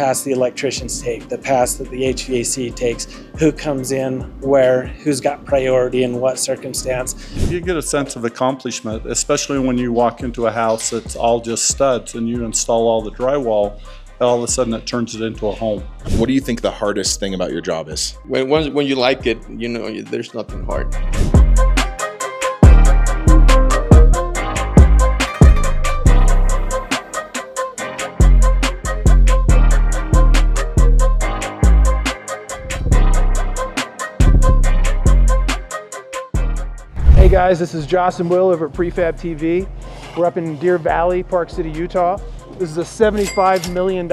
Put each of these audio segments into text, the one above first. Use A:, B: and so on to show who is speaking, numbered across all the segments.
A: path the electricians take, the path that the HVAC takes, who comes in where, who's got priority in what circumstance.
B: You get a sense of accomplishment, especially when you walk into a house that's all just studs and you install all the drywall, all of a sudden it turns it into a home.
C: What do you think the hardest thing about your job is?
D: When you like it, you know, there's nothing hard.
E: Hey guys, this is Josh and Will over at PrefabTV. We're up in Deer Valley, Park City, Utah. This is a $75 million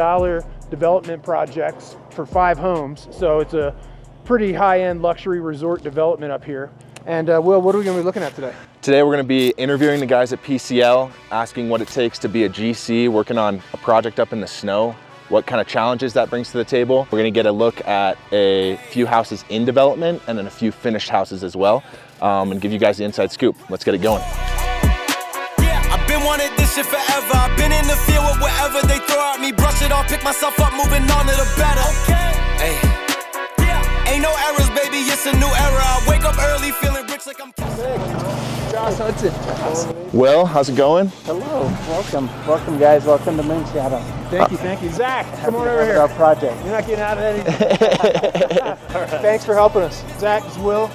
E: development project for 5 homes. So it's a pretty high-end luxury resort development up here. And Will, what are we gonna be looking at today?
C: Today we're gonna be interviewing the guys at PCL, asking what it takes to be a GC working on a project up in the snow, what kind of challenges that brings to the table. We're gonna get a look at a few houses in development and then a few finished houses as well, and give you guys the inside scoop. Let's get it going.
F: Yeah, I've been wanting this shit forever. I've been in the field with whatever they throw at me. Brush it off, pick myself up, moving on to the better. Okay. Hey. Yeah. Ain't no errors, baby, it's a new era. I wake up early feeling rich like I'm
E: Josh Hudson.
C: Will, how's it going?
G: Hello, welcome. Welcome guys, welcome to Moonshadow.
E: Thank you. Zach, come on over here.
G: Our project.
E: You're not getting out of anything. Thanks for helping us. Zach, it's Will.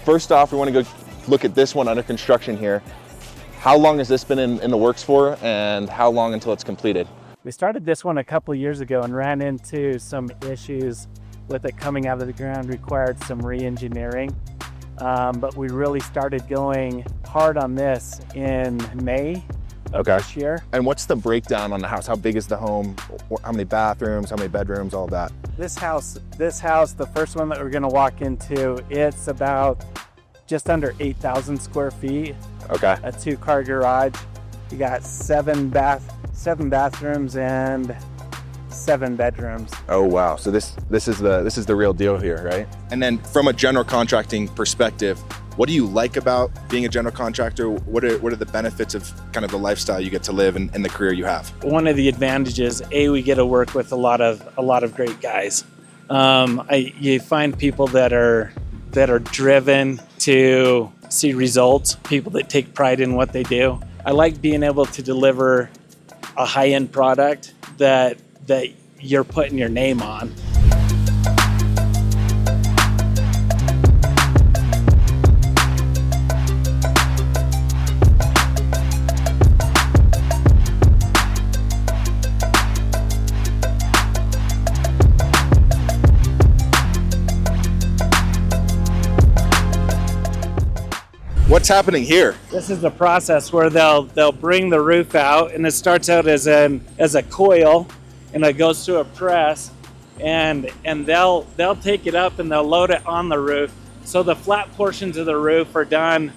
C: First off, we want to go look at this one under construction here. How long has this been in the works for, and how long until it's completed?
G: We started this one a couple of years ago and ran into some issues with it coming out of the ground, required some re-engineering. But we really started going hard on this in May of this year.
C: And what's the breakdown on the house? How big is the home? How many bathrooms, how many bedrooms, all that?
G: This house, the first one that we're gonna walk into, it's about just under 8,000 square feet.
C: Okay.
G: A 2-car garage. You got 7 bathrooms and 7 bedrooms.
C: Oh wow! So this is the real deal here, right? And then from a general contracting perspective, what do you like about being a general contractor? What are the benefits of kind of the lifestyle you get to live and the career you have?
A: One of the advantages, we get to work with a lot of great guys. You find people that are driven to see results, people that take pride in what they do. I like being able to deliver a high-end product that you're putting your name on.
C: What's happening here?
A: This is the process where they'll bring the roof out, and it starts out as a coil, and it goes through a press, and they'll take it up and they'll load it on the roof. So the flat portions of the roof are done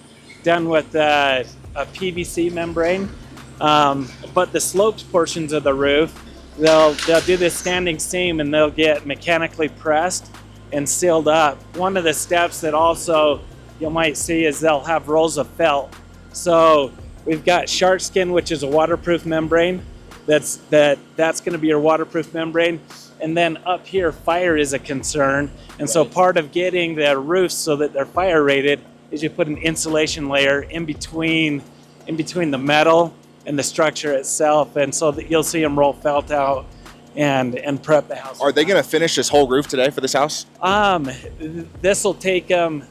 A: with a PVC membrane, but the sloped portions of the roof, they'll do this standing seam and they'll get mechanically pressed and sealed up. One of the steps that also you might see is they'll have rolls of felt. So we've got shark skin, which is a waterproof membrane. That's going to be your waterproof membrane. And then up here, fire is a concern. And so part of getting the roofs so that they're fire rated is you put an insulation layer in between the metal and the structure itself. And so that you'll see them roll felt out and prep the house.
C: Are they going to finish this whole roof today for this house?
A: This will take them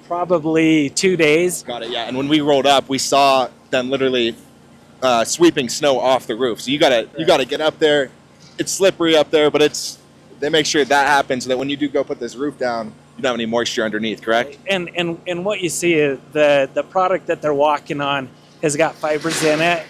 A: probably 2 days.
C: Got it. Yeah. And when we rolled up, we saw them literally sweeping snow off the roof. So you gotta get up there. It's slippery up there, but they make sure that happens so that when you do go put this roof down, you don't have any moisture underneath. Correct.
A: And what you see is the product that they're walking on has got fibers in it.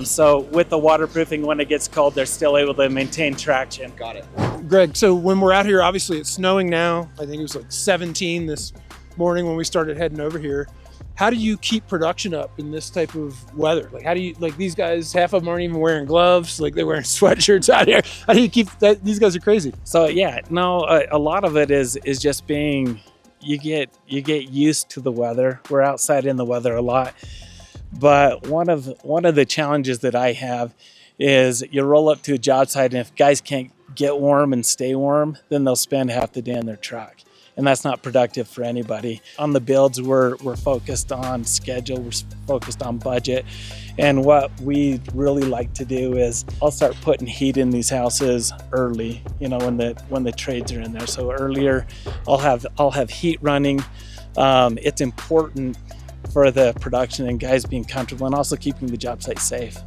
A: So with the waterproofing, when it gets cold, they're still able to maintain traction.
C: Got it.
E: Greg, so when we're out here, obviously it's snowing now. I think it was like 17 this morning when we started heading over here. How do you keep production up in this type of weather? Like, how do you, like, these guys, half of them aren't even wearing gloves, like they're wearing sweatshirts out here. How do you keep that? These guys are crazy.
A: So yeah, no, a lot of it is just being, you get used to the weather. We're outside in the weather a lot. But one of the challenges that I have is you roll up to a job site, and if guys can't get warm and stay warm, then they'll spend half the day in their truck. And that's not productive for anybody. On the builds, we're focused on schedule, we're focused on budget. And what we really like to do is I'll start putting heat in these houses early, you know, when the trades are in there. So earlier, I'll have heat running. It's important for the production and guys being comfortable, and also keeping the job site safe.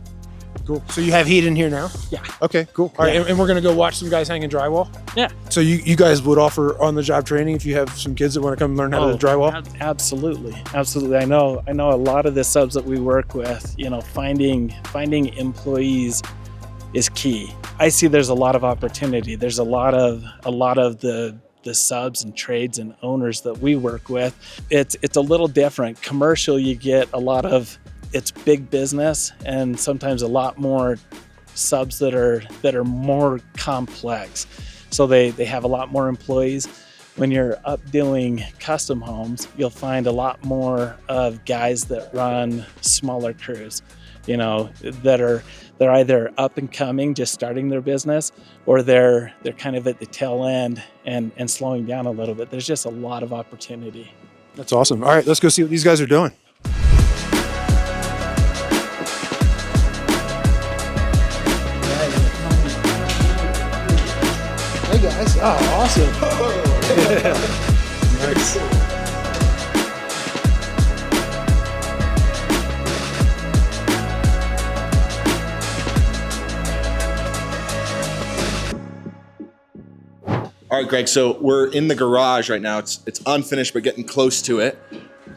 E: Cool. So you have heat in here now?
A: Yeah.
E: Okay, cool. All right, and we're gonna go watch some guys hanging drywall?
A: Yeah.
E: So you guys would offer on-the-job training if you have some kids that want to come learn how to drywall?
A: Absolutely. I know a lot of the subs that we work with, you know, finding employees is key. I see there's a lot of opportunity. There's a lot of the subs and trades and owners that we work with. It's a little different. Commercial, you get a lot of, it's big business, and sometimes a lot more subs that are more complex. So they have a lot more employees. When you're up doing custom homes, you'll find a lot more of guys that run smaller crews, you know, they're either up and coming, just starting their business, or they're kind of at the tail end and slowing down a little bit. There's just a lot of opportunity.
E: That's awesome. All right, let's go see what these guys are doing. Hey guys, oh, awesome. Nice.
C: All right, Greg, so we're in the garage right now. It's unfinished, but getting close to it.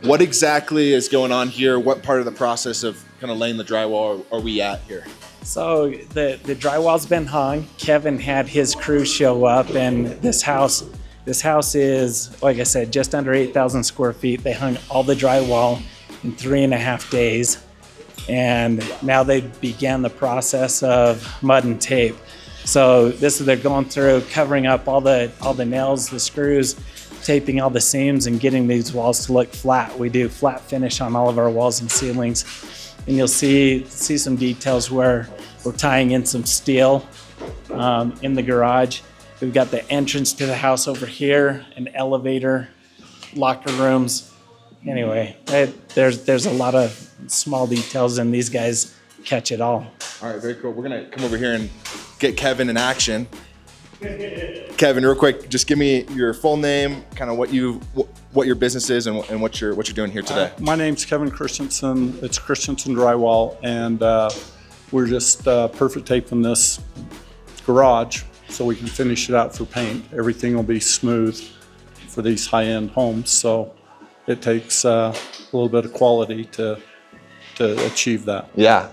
C: What exactly is going on here? What part of the process of kind of laying the drywall are we at here?
A: So the drywall's been hung. Kevin had his crew show up, and this house is, like I said, just under 8,000 square feet. They hung all the drywall in 3.5 days, and now they began the process of mud and tape. So they're going through covering up all the nails, the screws, taping all the seams, and getting these walls to look flat. We do flat finish on all of our walls and ceilings. And you'll see some details where we're tying in some steel in the garage. We've got the entrance to the house over here, an elevator, locker rooms. Anyway, there's a lot of small details, and these guys catch it all.
C: All right, very cool. We're gonna come over here and get Kevin in action. Kevin, real quick, just give me your full name, kind of what your business is, and what you're doing here today.
B: My name's Kevin Christensen. It's Christensen Drywall, and we're just perfect taping this garage so we can finish it out for paint. Everything will be smooth for these high-end homes, so it takes a little bit of quality to achieve that.
C: Yeah,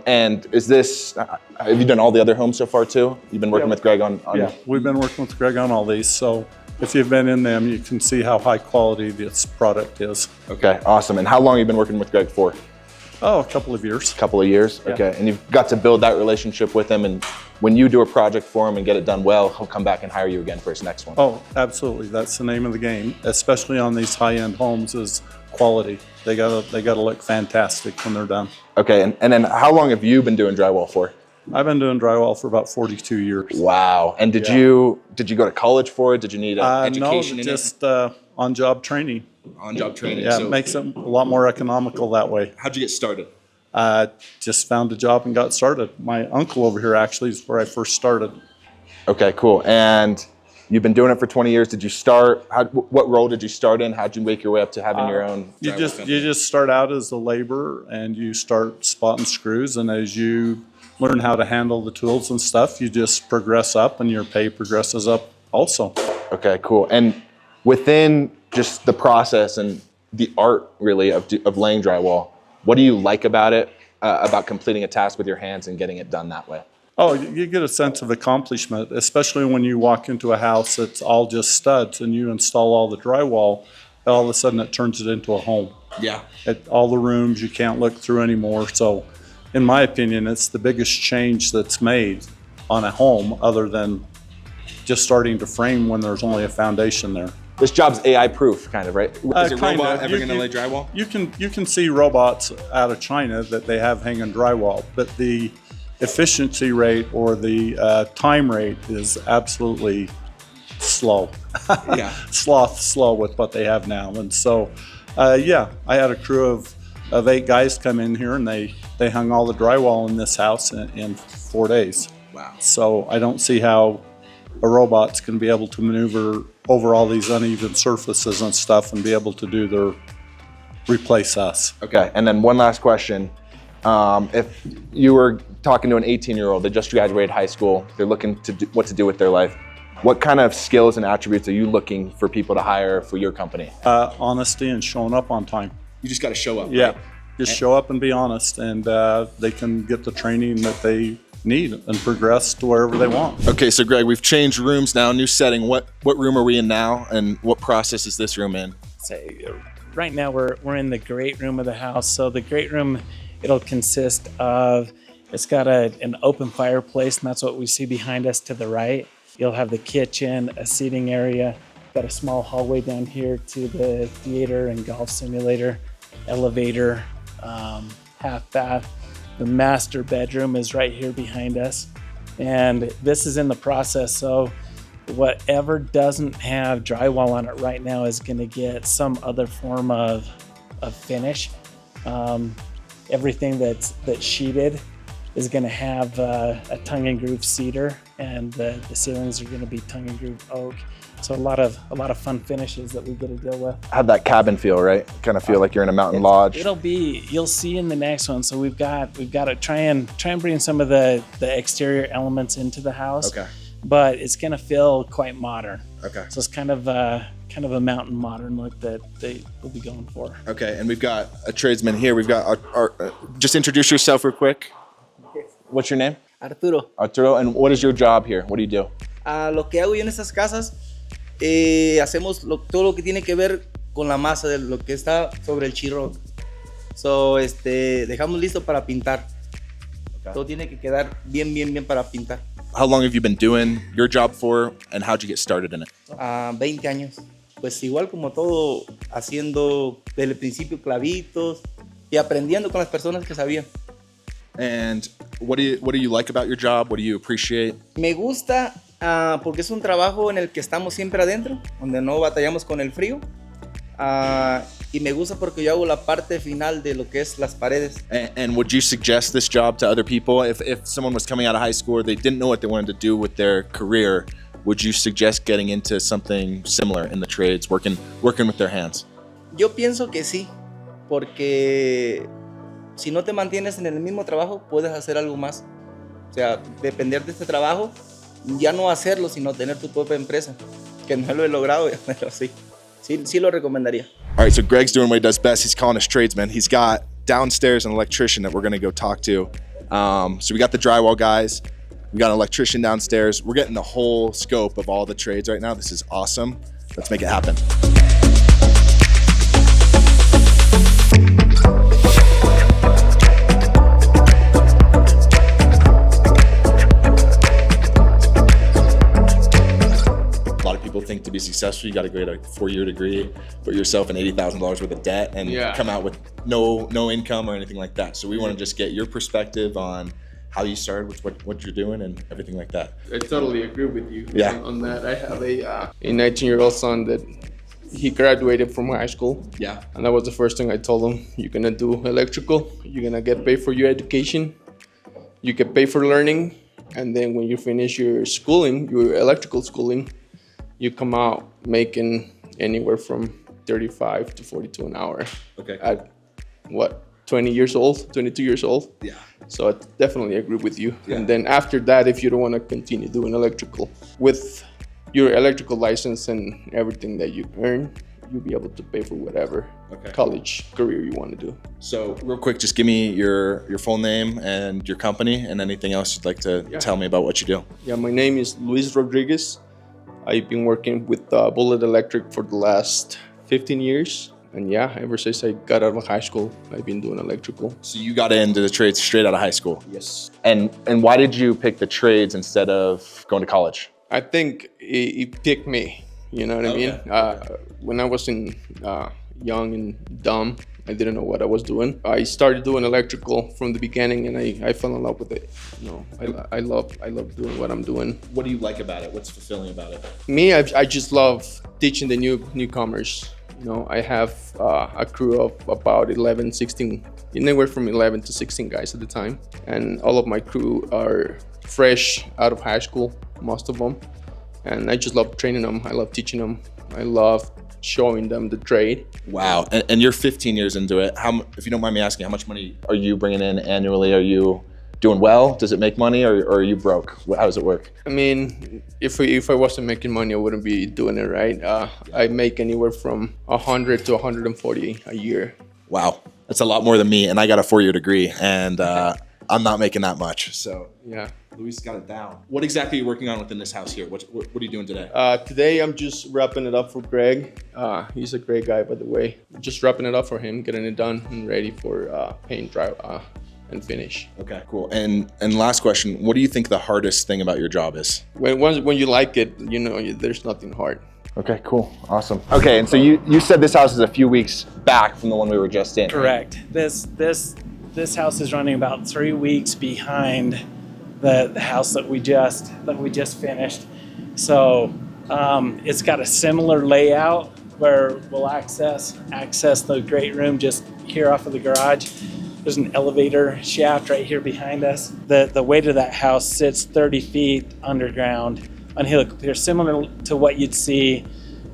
C: and is this, have you done all the other homes so far too? You've been working with Greg on?
B: Yeah, we've been working with Greg on all these, so if you've been in them, you can see how high quality this product is.
C: Okay, awesome. And how long have you been working with Greg for?
B: Oh, a couple of years.
C: A couple of years,
B: Yeah.
C: Okay. And you've got to build that relationship with him, and when you do a project for him and get it done well, he'll come back and hire you again for his next one.
B: Oh, absolutely. That's the name of the game, especially on these high-end homes, is quality. They gotta look fantastic when they're done.
C: Okay, and then how long have you been doing drywall for?
B: I've been doing drywall for about 42 years.
C: Wow. And did you go to college for it? Did you need education
B: no,
C: in
B: just on-job training.
C: On-job training.
B: Yeah,
C: So
B: it makes it a lot more economical that way.
C: how'd you get started?
B: Just found a job and got started. My uncle over here actually is where I first started.
C: Okay, cool. And you've been doing it for 20 years. Did you start, what role did you start in? How'd you make your way up to having your own?
B: You
C: drywall company?
B: just start out as a laborer, and you start spotting screws, and as you learn how to handle the tools and stuff, you just progress up, and your pay progresses up also.
C: Okay, cool. And within just the process and the art really of laying drywall, what do you like about it, about completing a task with your hands and getting it done that way?
B: Oh, you get a sense of accomplishment, especially when you walk into a house that's all just studs and you install all the drywall, all of a sudden it turns it into a home.
C: Yeah.
B: All the rooms you can't look through anymore. So in my opinion, it's the biggest change that's made on a home, other than just starting to frame when there's only a foundation there.
C: This job's AI proof, kind of, right? Is a
B: Kinda.
C: robot ever going to lay drywall?
B: You can see robots out of China that they have hanging drywall, but the efficiency rate or the time rate is absolutely slow.
C: Yeah.
B: Slow with what they have now. And so, yeah, I had a crew of 8 guys come in here, and they hung all the drywall in this house in 4 days.
C: Wow.
B: So I don't see how a robot's going to be able to maneuver over all these uneven surfaces and stuff and be able to replace us.
C: Okay, and then one last question. If you were talking to an 18-year-old, they just graduated high school, they're looking to do what to do with their life, what kind of skills and attributes are you looking for people to hire for your company?
B: Honesty and showing up on time.
C: You just got to show up.
B: Yeah,
C: right?
B: just show up and be honest, and they can get the training that they need and progress to wherever they want.
C: Okay, so Greg, we've changed rooms now, new setting. What room are we in now, and what process is this room in?
A: Say, right now we're in the great room of the house. So the great room, it'll consist of, it's got an open fireplace, and that's what we see behind us to the right. You'll have the kitchen, a seating area, got a small hallway down here to the theater and golf simulator, elevator, half bath. The master bedroom is right here behind us. And this is in the process. So whatever doesn't have drywall on it right now is gonna get some other form of finish. Everything that's sheeted is gonna have a tongue and groove cedar, and the ceilings are gonna be tongue and groove oak. So a lot of fun finishes that we get to deal with.
C: Have that cabin feel, right? Kind of feel like you're in a mountain lodge.
A: It'll be, you'll see in the next one. So we've got to try and bring some of the exterior elements into the house.
C: Okay.
A: But it's gonna feel quite modern.
C: Okay.
A: So it's kind of a mountain modern look that they will be going for.
C: Okay, and we've got a tradesman here. We've got our just introduce yourself real quick. What's your name?
H: Arturo.
C: Arturo, and what is your job here? What do you do?
H: Lo que hago yo en estas casas, hacemos todo lo que tiene que ver con la masa de lo que está sobre el chirro. So, dejamos listo para pintar. Okay. Todo tiene que quedar bien para pintar.
C: How long have you been doing your job for, and how'd you get started in it?
H: 20 años. Pues igual como todo, haciendo desde el principio clavitos y aprendiendo con las personas que sabían.
C: And what do you like about your job? What do you appreciate?
H: Me gusta porque es un trabajo en el que estamos siempre adentro, donde no batallamos con el frío. Y me gusta porque yo hago la parte final de lo que es las paredes.
C: And would you suggest this job to other people? If someone was coming out of high school or they didn't know what they wanted to do with their career, would you suggest getting into something similar in the trades, working with their hands?
H: Yo pienso que sí, porque si no te mantienes en el mismo trabajo, puedes hacer algo más. O sea, depender de este trabajo, ya no hacerlo, sino tener tu propia empresa. Que no lo he logrado, pero sí lo recomendaría.
C: All right, so Greg's doing what he does best. He's calling us tradesmen. He's got downstairs an electrician that we're gonna go talk to. So we got the drywall guys. We got an electrician downstairs. We're getting the whole scope of all the trades right now. This is awesome. Let's make it happen. Think to be successful, you got to get a 4-year degree, put yourself in $80,000 worth of debt, and come out with no income or anything like that. So we want to just get your perspective on how you started with what you're doing and everything like that.
D: I totally agree with you on that. I have a 19-year-old son that he graduated from high school.
C: Yeah.
D: And that was the first thing I told him. You're gonna do electrical, you're gonna get paid for your education, you get paid for learning, and then when you finish your schooling, your electrical schooling, you come out making anywhere from 35 to 42 an hour.
C: Okay.
D: At what, 22 years old?
C: Yeah.
D: So I definitely agree with you.
C: Yeah.
D: And then after that, if you don't want to continue doing electrical, with your electrical license and everything that you earn, you'll be able to pay for whatever college career you want to do.
C: So real quick, just give me your full name and your company and anything else you'd like to tell me about what you do.
D: Yeah, my name is Luis Rodriguez. I've been working with Bullet Electric for the last 15 years. And yeah, ever since I got out of high school, I've been doing electrical.
C: So you got into the trades straight out of high school?
D: Yes.
C: And why did you pick the trades instead of going to college?
D: I think it picked me, you know what I mean? When I was young and dumb, I didn't know what I was doing. I started doing electrical from the beginning, and I fell in love with it. You know, I love doing what I'm doing.
C: What do you like about it? What's fulfilling about it?
D: Me, I just love teaching the newcomers. You know, I have a crew of about 11, 16, anywhere from 11 to 16 guys at the time. And all of my crew are fresh out of high school, most of them. And I just love training them. I love teaching them. I love showing them the trade.
C: Wow, and you're 15 years into it. If you don't mind me asking, how much money are you bringing in annually? Are you doing well? Does it make money, or are you broke? How does it work?
D: I mean, if I wasn't making money, I wouldn't be doing it, right? I make anywhere from 100 to 140 a year.
C: Wow, that's a lot more than me, and I got a 4-year degree, and I'm not making that much. So
D: yeah.
C: Luis got it down. What exactly are you working on within this house here? What are you doing today?
D: Today I'm just wrapping it up for Greg. He's a great guy, by the way. Just wrapping it up for him, getting it done and ready for paint, dry, and finish.
C: Okay, cool. And last question, what do you think the hardest thing about your job is?
D: When you like it, you know, there's nothing hard.
C: Okay, cool, awesome. Okay, and so you said this house is a few weeks back from the one we were just in.
A: Correct. This house is running about 3 weeks behind the house that we just finished. So it's got a similar layout where we'll access the great room just here off of the garage. There's an elevator shaft right here behind us. The weight of that house sits 30 feet underground on helical piers, similar to what you'd see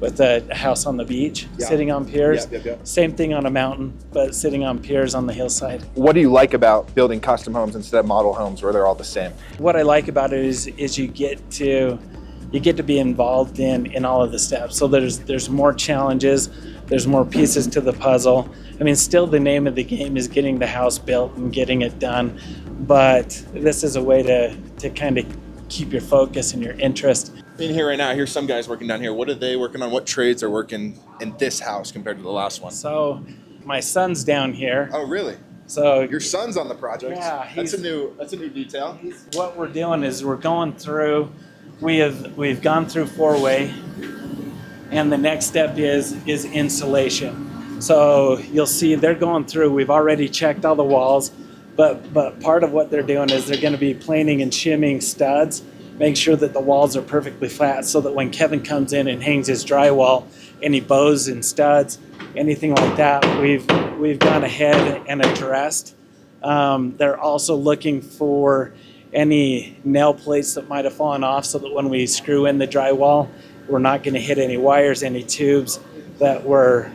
A: with a house on the beach, sitting on piers. Same thing on a mountain, but sitting on piers on the hillside.
C: What do you like about building custom homes instead of model homes where they're all the same?
A: What I like about it is you get to be involved in all of the steps. So there's more challenges, there's more pieces to the puzzle. I mean, still the name of the game is getting the house built and getting it done, but this is a way to kind of keep your focus and your interest.
C: In here right now, here's some guys working down here. What are they working on? What trades are working in this house compared to the last one?
A: So my son's down here.
C: Oh, really?
A: So
C: your son's on the project.
A: Yeah,
C: that's a new detail.
A: What we're doing is we're going through. We've gone through 4-way, and the next step is insulation. So you'll see they're going through. We've already checked all the walls, but part of what they're doing is they're going to be planing and shimming studs. Make sure that the walls are perfectly flat so that when Kevin comes in and hangs his drywall, any bows and studs, anything like that, we've gone ahead and addressed. They're also looking for any nail plates that might have fallen off so that when we screw in the drywall, we're not going to hit any wires, any tubes that we're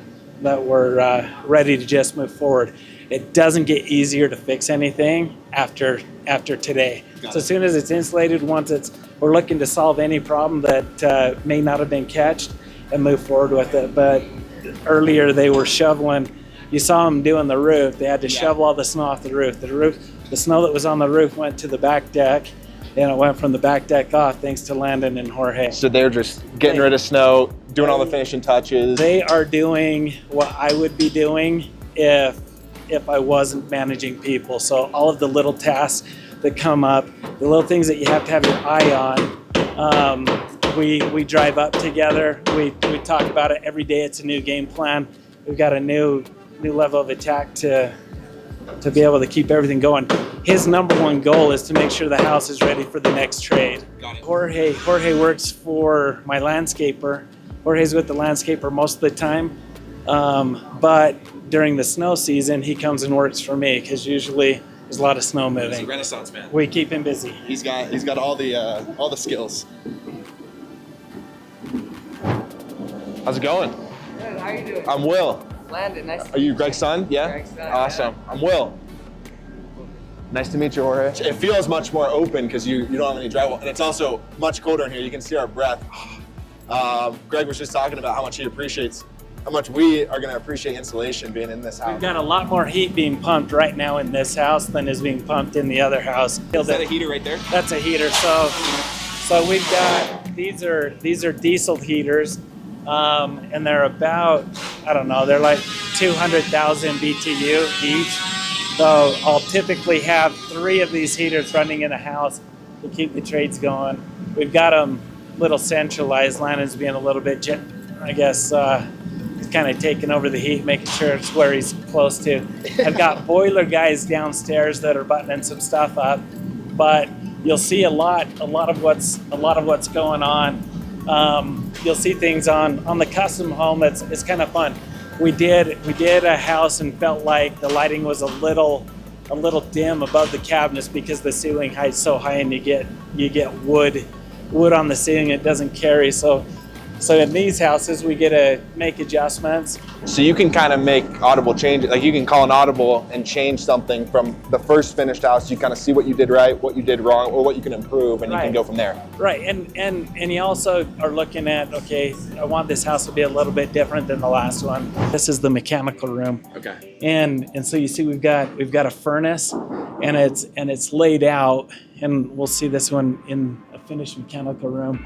A: ready to just move forward. It doesn't get easier to fix anything after today. So as soon as it's insulated, we're looking to solve any problem that may not have been catched and move forward with it. But earlier they were shoveling. You saw them doing the roof. They had to shovel all the snow off the roof. The snow that was on the roof went to the back deck, and it went from the back deck off thanks to Landon and Jorge.
C: So they're just getting rid of snow, doing all the finishing touches.
A: They are doing what I would be doing if I wasn't managing people. So all of the little tasks that come up, the little things that you have to have your eye on, we drive up together. We talk about it every day. It's a new game plan. We've got a new level of attack to be able to keep everything going. His number one goal is to make sure the house is ready for the next trade. Jorge works for my landscaper. Jorge's with the landscaper most of the time, but during the snow season, he comes and works for me because usually there's a lot of snow moving.
C: He's a Renaissance man.
A: We keep him busy.
C: He's got all the skills. How's it going?
I: Good, how are you doing?
C: I'm Will.
I: Landon, nice to meet
C: Are you Greg's son? Yeah?
I: Greg's son,
C: Awesome.
I: yeah.
C: I'm Will. Nice to meet you, Jorge. It feels much more open because you don't have any drywall, and it's also much colder in here. You can see our breath. Greg was just talking about how much he appreciates, how much we are going to appreciate insulation being in this house.
A: We've got a lot more heat being pumped right now in this house than is being pumped in the other house.
C: Is that a heater right there?
A: That's a heater. So we've got these are diesel heaters, and they're about, I don't know, they're like 200,000 BTU each. So I'll typically have 3 of these heaters running in a house to keep the trades going. We've got them a little centralized. Landon's being a little bit, I guess, kind kind of taking over the heat, making sure it's where he's close to. I've got boiler guys downstairs that are buttoning some stuff up, but you'll see a lot of what's going on. You'll see things on the custom home. It's kind of fun. We did a house and felt like the lighting was a little dim above the cabinets because the ceiling height's so high, and you get wood on the ceiling. It doesn't carry. So in these houses, we get to make adjustments.
C: So you can kind of make audible changes, like you can call an audible and change something from the first finished house. You kind of see what you did right, what you did wrong, or what you can improve, and you can go from there.
A: Right, and you also are looking at, okay, I want this house to be a little bit different than the last one. This is the mechanical room.
C: Okay.
A: And so you see we've got a furnace, and it's laid out, and we'll see this one in a finished mechanical room.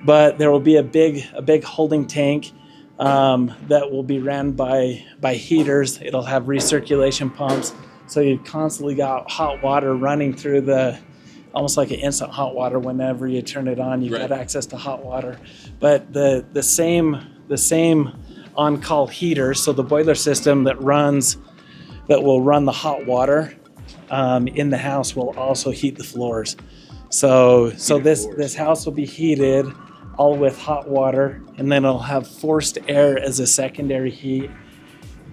A: But there will be a big holding tank that will be ran by heaters. It'll have recirculation pumps, so you've constantly got hot water running through almost like an instant hot water. Whenever you turn it on, you've got access to hot water. But the same on-call heater, so the boiler system that will run the hot water in the house will also heat the floors. So this house will be heated all with hot water, and then it'll have forced air as a secondary heat,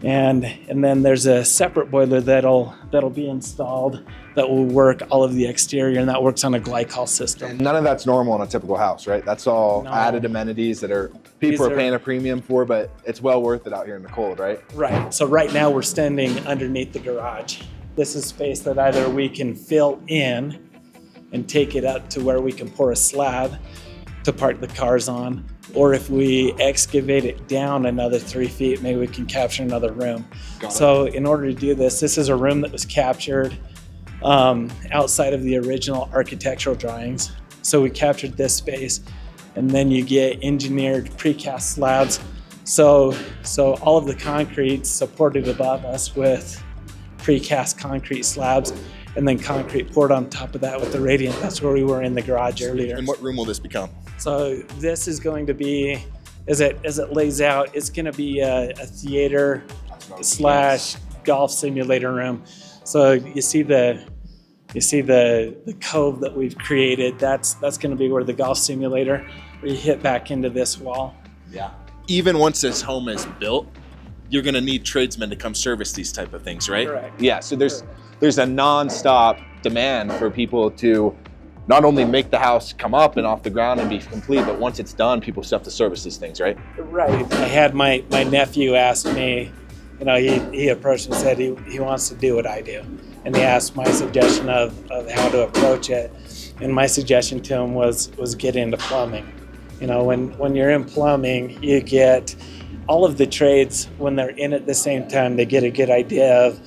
A: and then there's a separate boiler that'll be installed that will work all of the exterior, and that works on a glycol system.
C: And none of that's normal in a typical house, right? That's all added amenities that people are paying a premium for, but it's well worth it out here in the cold, right?
A: Right. So right now we're standing underneath the garage. This is space that either we can fill in and take it up to where we can pour a slab to park the cars on, or if we excavate it down another 3 feet, maybe we can capture another room. So in order to do this is a room that was captured outside of the original architectural drawings. So we captured this space, and then you get engineered precast slabs. So all of the concrete supported above us with precast concrete slabs, and then concrete poured on top of that with the radiant. That's where we were in the garage earlier.
C: And what room will this become?
A: So this is going to be, as it lays out, it's going to be a theater / golf simulator room. So you see the cove that we've created. That's going to be where the golf simulator, where you hit back into this wall.
C: Yeah. Even once this home is built, you're going to need tradesmen to come service these type of things, right?
A: Correct.
C: Yeah. So there's a nonstop demand for people to not only make the house come up and off the ground and be complete, but once it's done, people still have to service these things, right?
A: Right. I had my nephew ask me, he approached me and said he wants to do what I do. And he asked my suggestion of how to approach it. And my suggestion to him was get into plumbing. When you're in plumbing, you get all of the trades, when they're in at the same time, they get a good idea of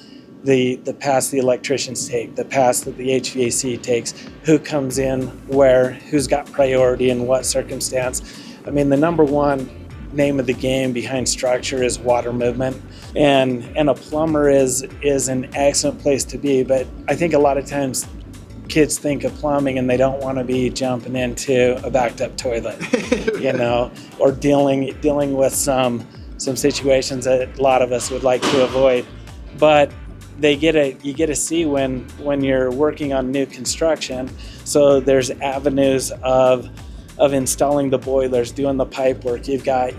A: the path the electricians take, the path that the HVAC takes, who comes in where, who's got priority in what circumstance. I mean, the number one name of the game behind structure is water movement, and a plumber is an excellent place to be. But I think a lot of times kids think of plumbing and they don't want to be jumping into a backed up toilet, or dealing with some situations that a lot of us would like to avoid. But you get to see when you're working on new construction. So there's avenues of installing the boilers, doing the pipe work. You've got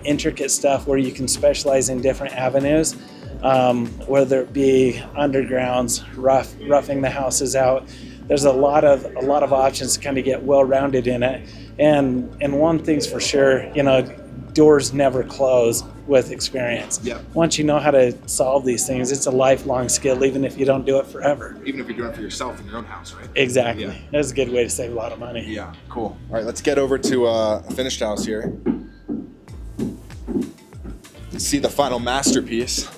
A: intricate stuff where you can specialize in different avenues, whether it be undergrounds, roughing the houses out. There's a lot of options to kind of get well-rounded in it. And one thing's for sure, doors never close with experience.
C: Yep.
A: Once you know how to solve these things, it's a lifelong skill, even if you don't do it forever.
C: Even if you're doing it for yourself in your own house, right?
A: Exactly.
C: Yeah.
A: That's a good way to save a lot of money.
C: Yeah, cool. All right, let's get over to a finished house here. See the final masterpiece.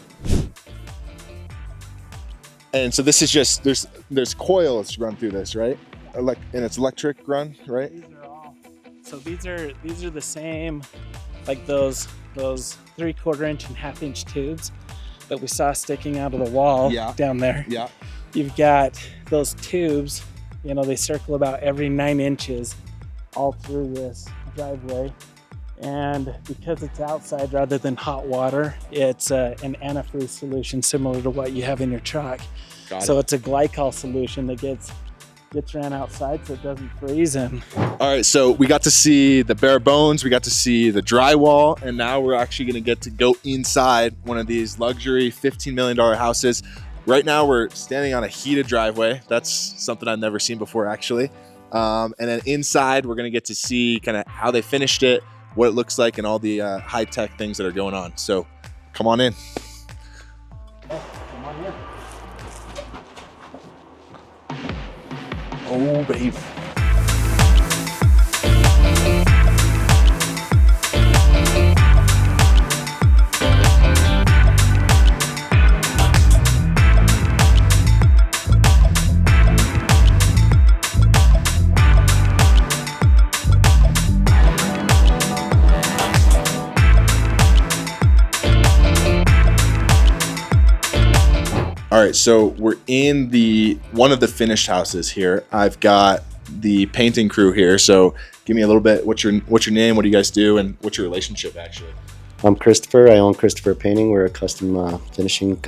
C: And so this is just, there's coils run through this, right? And it's electric run, right?
A: These are the same, like those 3/4 inch and 1/2 inch tubes that we saw sticking out of the wall down there.
C: Yeah.
A: You've got those tubes, they circle about every 9 inches all through this driveway.
G: And because it's outside rather than hot water, it's an antifreeze solution similar to what you have in your truck. So it's a glycol solution that gets ran outside so it doesn't freeze. And
C: All right, so we got to see the bare bones, we got to see the drywall, and now we're actually gonna get to go inside one of these luxury $15 million houses. Right now we're standing on a heated driveway. That's something I've never seen before, actually. And then inside we're gonna get to see kind of how they finished it, what it looks like, and all the high-tech things that are going on. So come on in. Oh, baby. All right, so we're in one of the finished houses here. I've got the painting crew here. So give me a little bit. What's your name? What do you guys do? And what's your relationship actually?
J: I'm Christopher. I own Christopher Painting. We're a custom finishing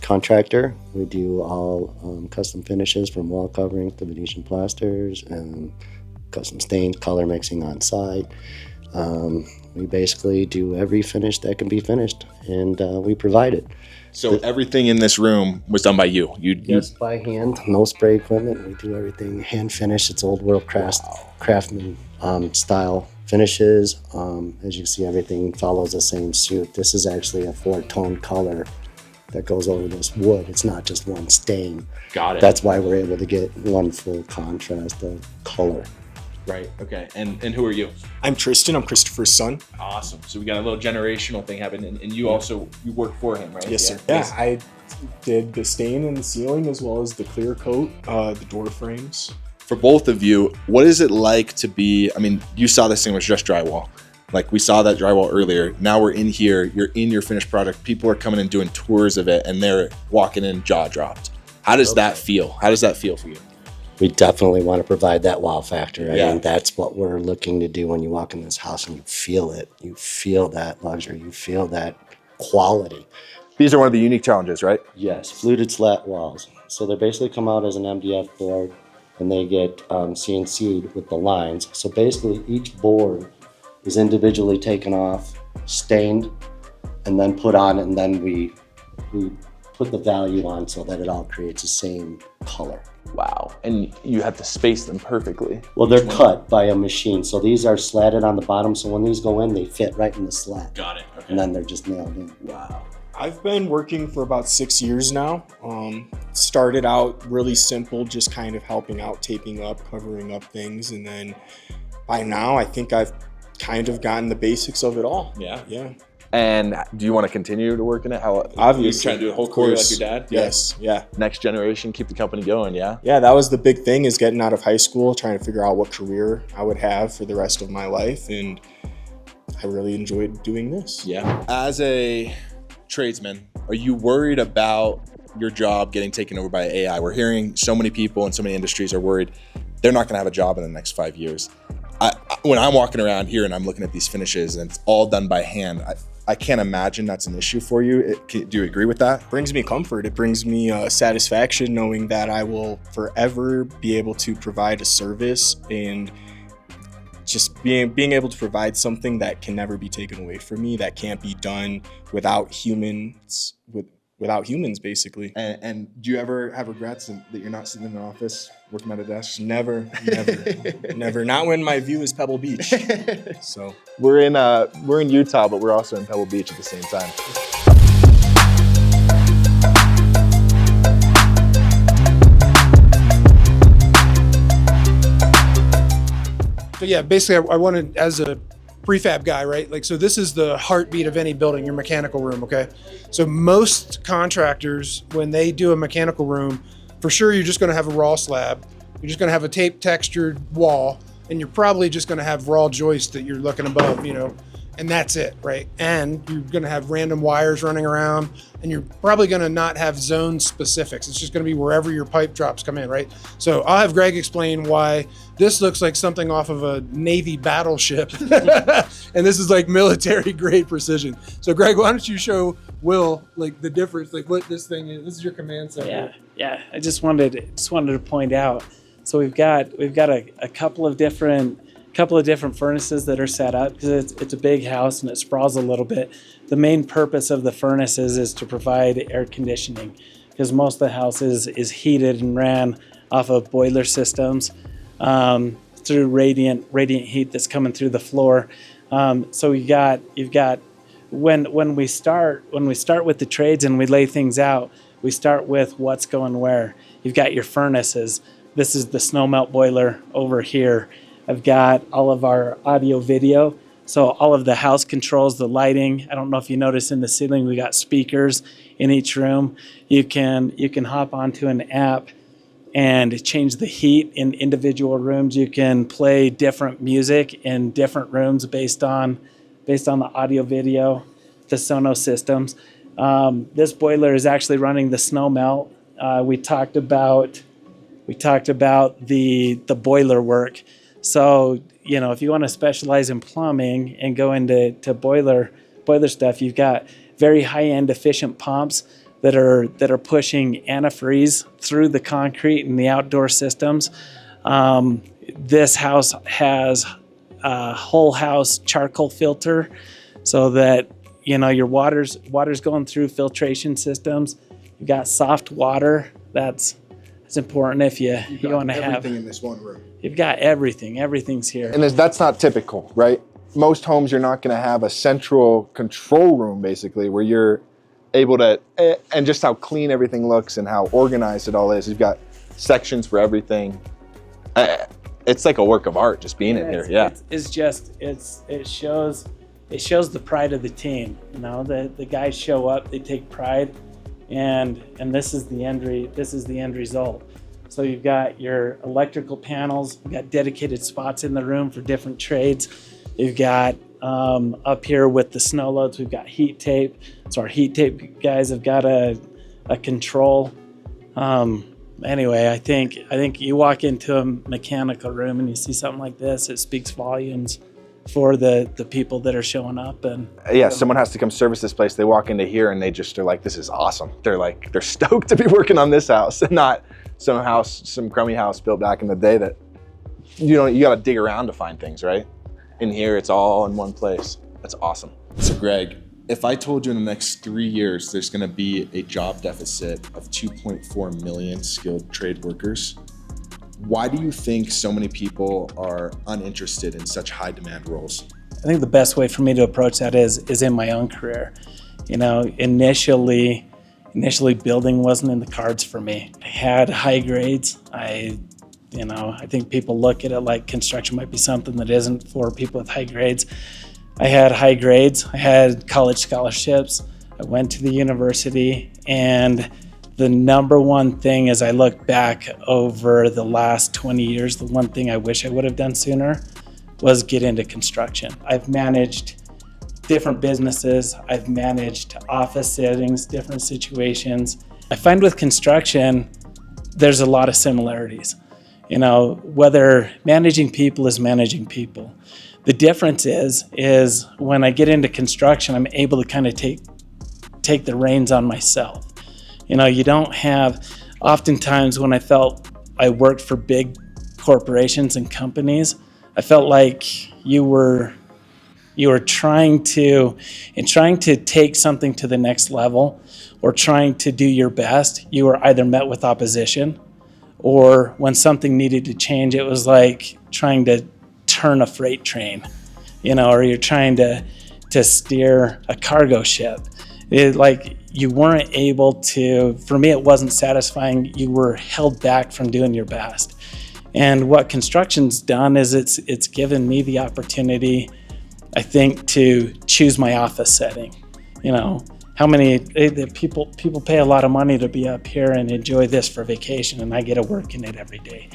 J: contractor. We do all custom finishes from wall coverings to Venetian plasters and custom stains, color mixing on site. We basically do every finish that can be finished, and we provide it.
C: So everything in this room was done by you?
J: Yes, by hand, no spray equipment. We do everything hand finished. It's old world craftsman style finishes. As you see, everything follows the same suit. This is actually a 4-tone color that goes over this wood. It's not just one stain.
C: Got it.
J: That's why we're able to get one full contrast of color.
C: Right, okay. And who are you?
K: I'm Tristan. I'm Christopher's son.
C: Awesome. So we got a little generational thing happening, and you work for him, right?
K: Yes, sir. Yeah, I did the stain and the ceiling as well as the clear coat, the door frames.
C: For both of you, what is it like to be, I mean, you saw this thing was just drywall. Like we saw that drywall earlier. Now we're in here, you're in your finished product. People are coming and doing tours of it, and they're walking in jaw dropped. How does that feel? How does that feel for you?
J: We definitely want to provide that wow factor. I mean, that's what we're looking to do when you walk in this house and you feel it. You feel that luxury. You feel that quality.
C: These are one of the unique challenges, right?
J: Yes, fluted slat walls. So they basically come out as an MDF board, and they get CNC'd with the lines. So basically each board is individually taken off, stained, and then put on, and then we put the value on so that it all creates the same color.
C: Wow. And you have to space them perfectly.
J: Well, they're cut by a machine. So these are slatted on the bottom. So when these go in, they fit right in the slat.
C: Got it. Okay.
J: And then they're just nailed in.
C: Wow.
K: I've been working for about 6 years now. Started out really simple, just kind of helping out, taping up, covering up things. And then by now, I think I've kind of gotten the basics of it all.
C: Yeah.
K: Yeah.
C: And do you want to continue to work in it? How
K: Obviously.
C: You're trying to do a whole career like your dad?
K: Yes. Yeah.
C: Next generation, keep the company going, yeah?
K: Yeah, that was the big thing, is getting out of high school, trying to figure out what career I would have for the rest of my life. And I really enjoyed doing this.
C: Yeah. As a tradesman, are you worried about your job getting taken over by AI? We're hearing so many people in so many industries are worried they're not going to have a job in the next 5 years. When I'm walking around here and I'm looking at these finishes and it's all done by hand, I can't imagine that's an issue for you. Do you agree with that?
K: It brings me comfort. It brings me satisfaction knowing that I will forever be able to provide a service, and just being able to provide something that can never be taken away from me, that can't be done without humans, without humans, basically.
C: And do you ever have regrets that you're not sitting in an office working at a desk?
K: Never. Never. Not when my view is Pebble Beach. So
C: we're in Utah, but we're also in Pebble Beach at the same time.
E: So yeah, basically I wanted, as a prefab guy, right? Like, so this is the heartbeat of any building, your mechanical room, okay? So most contractors, when they do a mechanical room, for sure you're just gonna have a raw slab, you're just gonna have a tape textured wall, and you're probably just gonna have raw joist that you're looking above, you know? and that's it, right? And you're gonna have random wires running around, and you're probably gonna not have zone specifics. It's just gonna be wherever your pipe drops come in, right? So I'll have Greg explain why this looks like something off of a Navy battleship, and this is like military grade precision. So Greg, why don't you show Will like the difference, like what this thing is? This is your command center.
A: Yeah. I just wanted to point out. So we've got a couple of different furnaces that are set up because it's a big house and it sprawls a little bit. The main purpose of the furnaces is to provide air conditioning because most of the house is heated and ran off of boiler systems through radiant heat that's coming through the floor. So you've got when we start with the trades and we lay things out, we start with what's going where. You've got your furnaces. This is the snow melt boiler over here. I've got all of our audio video. So all of the house controls, the lighting. I don't know if you notice in the ceiling, we got speakers in each room. You can hop onto an app and change the heat in individual rooms. You can play different music in different rooms based on the audio video, the Sonos systems. This boiler is actually running the snow melt. We talked about the boiler work. So, if you want to specialize in plumbing and go into boiler stuff, you've got very high-end efficient pumps that are pushing antifreeze through the concrete and the outdoor systems. This house has a whole house charcoal filter so that your water's going through filtration systems. You've got soft water. That's important if you want to have
C: everything in this one room.
A: You've got everything. Everything's here.
C: And that's not typical, right? Most homes, you're not going to have a central control room, basically, where you're able to, and just how clean everything looks and how organized it all is. You've got sections for everything. It's like a work of art just being in here. Yeah.
A: It shows the pride of the team. The guys show up, they take pride, and this is the end result. So you've got your electrical panels, you've got dedicated spots in the room for different trades. You've got up here with the snow loads, we've got heat tape. So our heat tape guys have got a control. Anyway, I think you walk into a mechanical room and you see something like this, it speaks volumes for the people that are showing up. And
C: someone has to come service this place. They walk into here and they're like, this is awesome. They're stoked to be working on this house and not some crummy house built back in the day that you got to dig around to find things, right? In here, it's all in one place. That's awesome.
L: So Greg, if I told you in the next 3 years there's going to be a job deficit of 2.4 million skilled trade workers, why do you think so many people are uninterested in such high demand roles?
A: I think the best way for me to approach that is in my own career. Initially building wasn't in the cards for me. I had high grades. I think people look at it like construction might be something that isn't for people with high grades. I had high grades. I had college scholarships. I went to the university, and the number one thing as I look back over the last 20 years, the one thing I wish I would have done sooner was get into construction. I've managed different businesses. I've managed office settings, different situations. I find with construction, there's a lot of similarities. Whether managing people is managing people. The difference is when I get into construction, I'm able to kind of take the reins on myself. You don't have, oftentimes when I felt I worked for big corporations and companies, I felt like you were trying to take something to the next level or trying to do your best, you were either met with opposition, or when something needed to change, it was like trying to turn a freight train, or you're trying to steer a cargo ship. You weren't able to, for me, it wasn't satisfying. You were held back from doing your best. And what construction's done is it's given me the opportunity, I think, to choose my office setting. How many people pay a lot of money to be up here and enjoy this for vacation, and I get to work in it every day.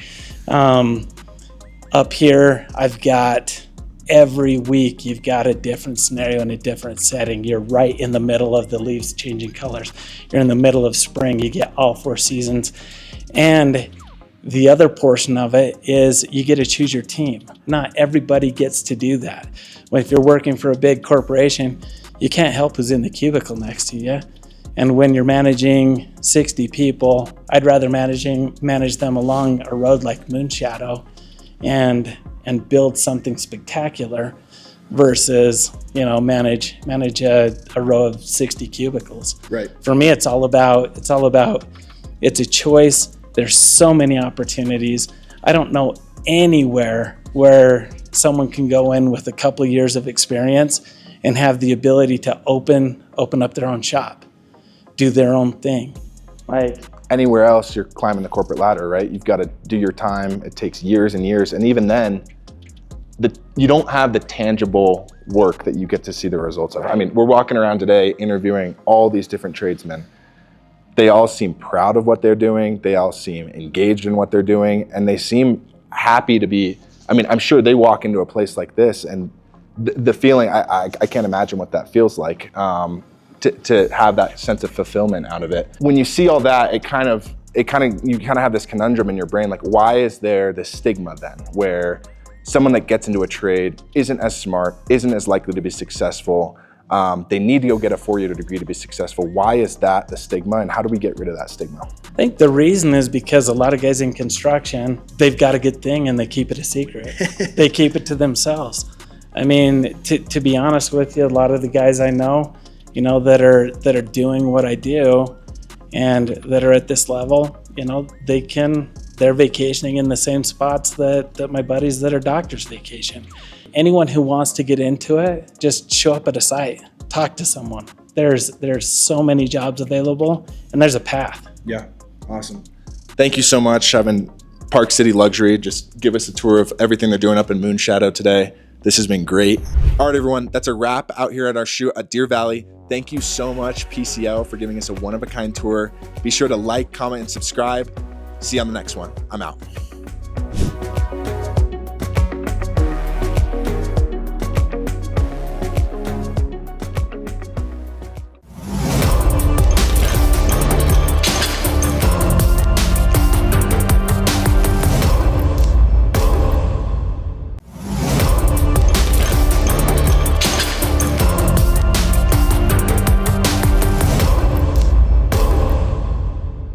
A: Up here, I've got every week you've got a different scenario in a different setting. You're right in the middle of the leaves changing colors. You're in the middle of spring. You get all 4 seasons. And the other portion of it is you get to choose your team. Not everybody gets to do that. Well, if you're working for a big corporation, you can't help who's in the cubicle next to you. And when you're managing 60 people, I'd rather manage them along a road like Moonshadow and build something spectacular versus, manage a row of 60 cubicles.
L: Right.
A: For me, it's all about it's a choice. There's so many opportunities. I don't know anywhere where someone can go in with a couple of years of experience and have the ability to open up their own shop, do their own thing. Like
C: Anywhere else, you're climbing the corporate ladder, right? You've got to do your time. It takes years and years. And even then, you don't have the tangible work that you get to see the results of. I mean, we're walking around today interviewing all these different tradesmen. They all seem proud of what they're doing. They all seem engaged in what they're doing. And they seem happy to be, I'm sure they walk into a place like this and the feeling, I can't imagine what that feels like, to have that sense of fulfillment out of it. When you see all that, you kind of have this conundrum in your brain, like, why is there this stigma then, where someone that gets into a trade isn't as smart, isn't as likely to be successful, they need to go get a 4-year degree to be successful? Why is that the stigma, and how do we get rid of that stigma?
A: I think the reason is because a lot of guys in construction, they've got a good thing and they keep it a secret. They keep it to themselves. To be honest with you, a lot of the guys I know, that are doing what I do and that are at this level, they're vacationing in the same spots that my buddies that are doctors vacation. Anyone who wants to get into it, just show up at a site, talk to someone. There's so many jobs available and there's a path.
L: Yeah, awesome. Thank you so much, having Park City Luxury just give us a tour of everything they're doing up in Moonshadow today. This has been great. All right, everyone, that's a wrap out here at our shoot at Deer Valley. Thank you so much, PCL, for giving us a one-of-a-kind tour. Be sure to like, comment, and subscribe. See you on the next one. I'm out.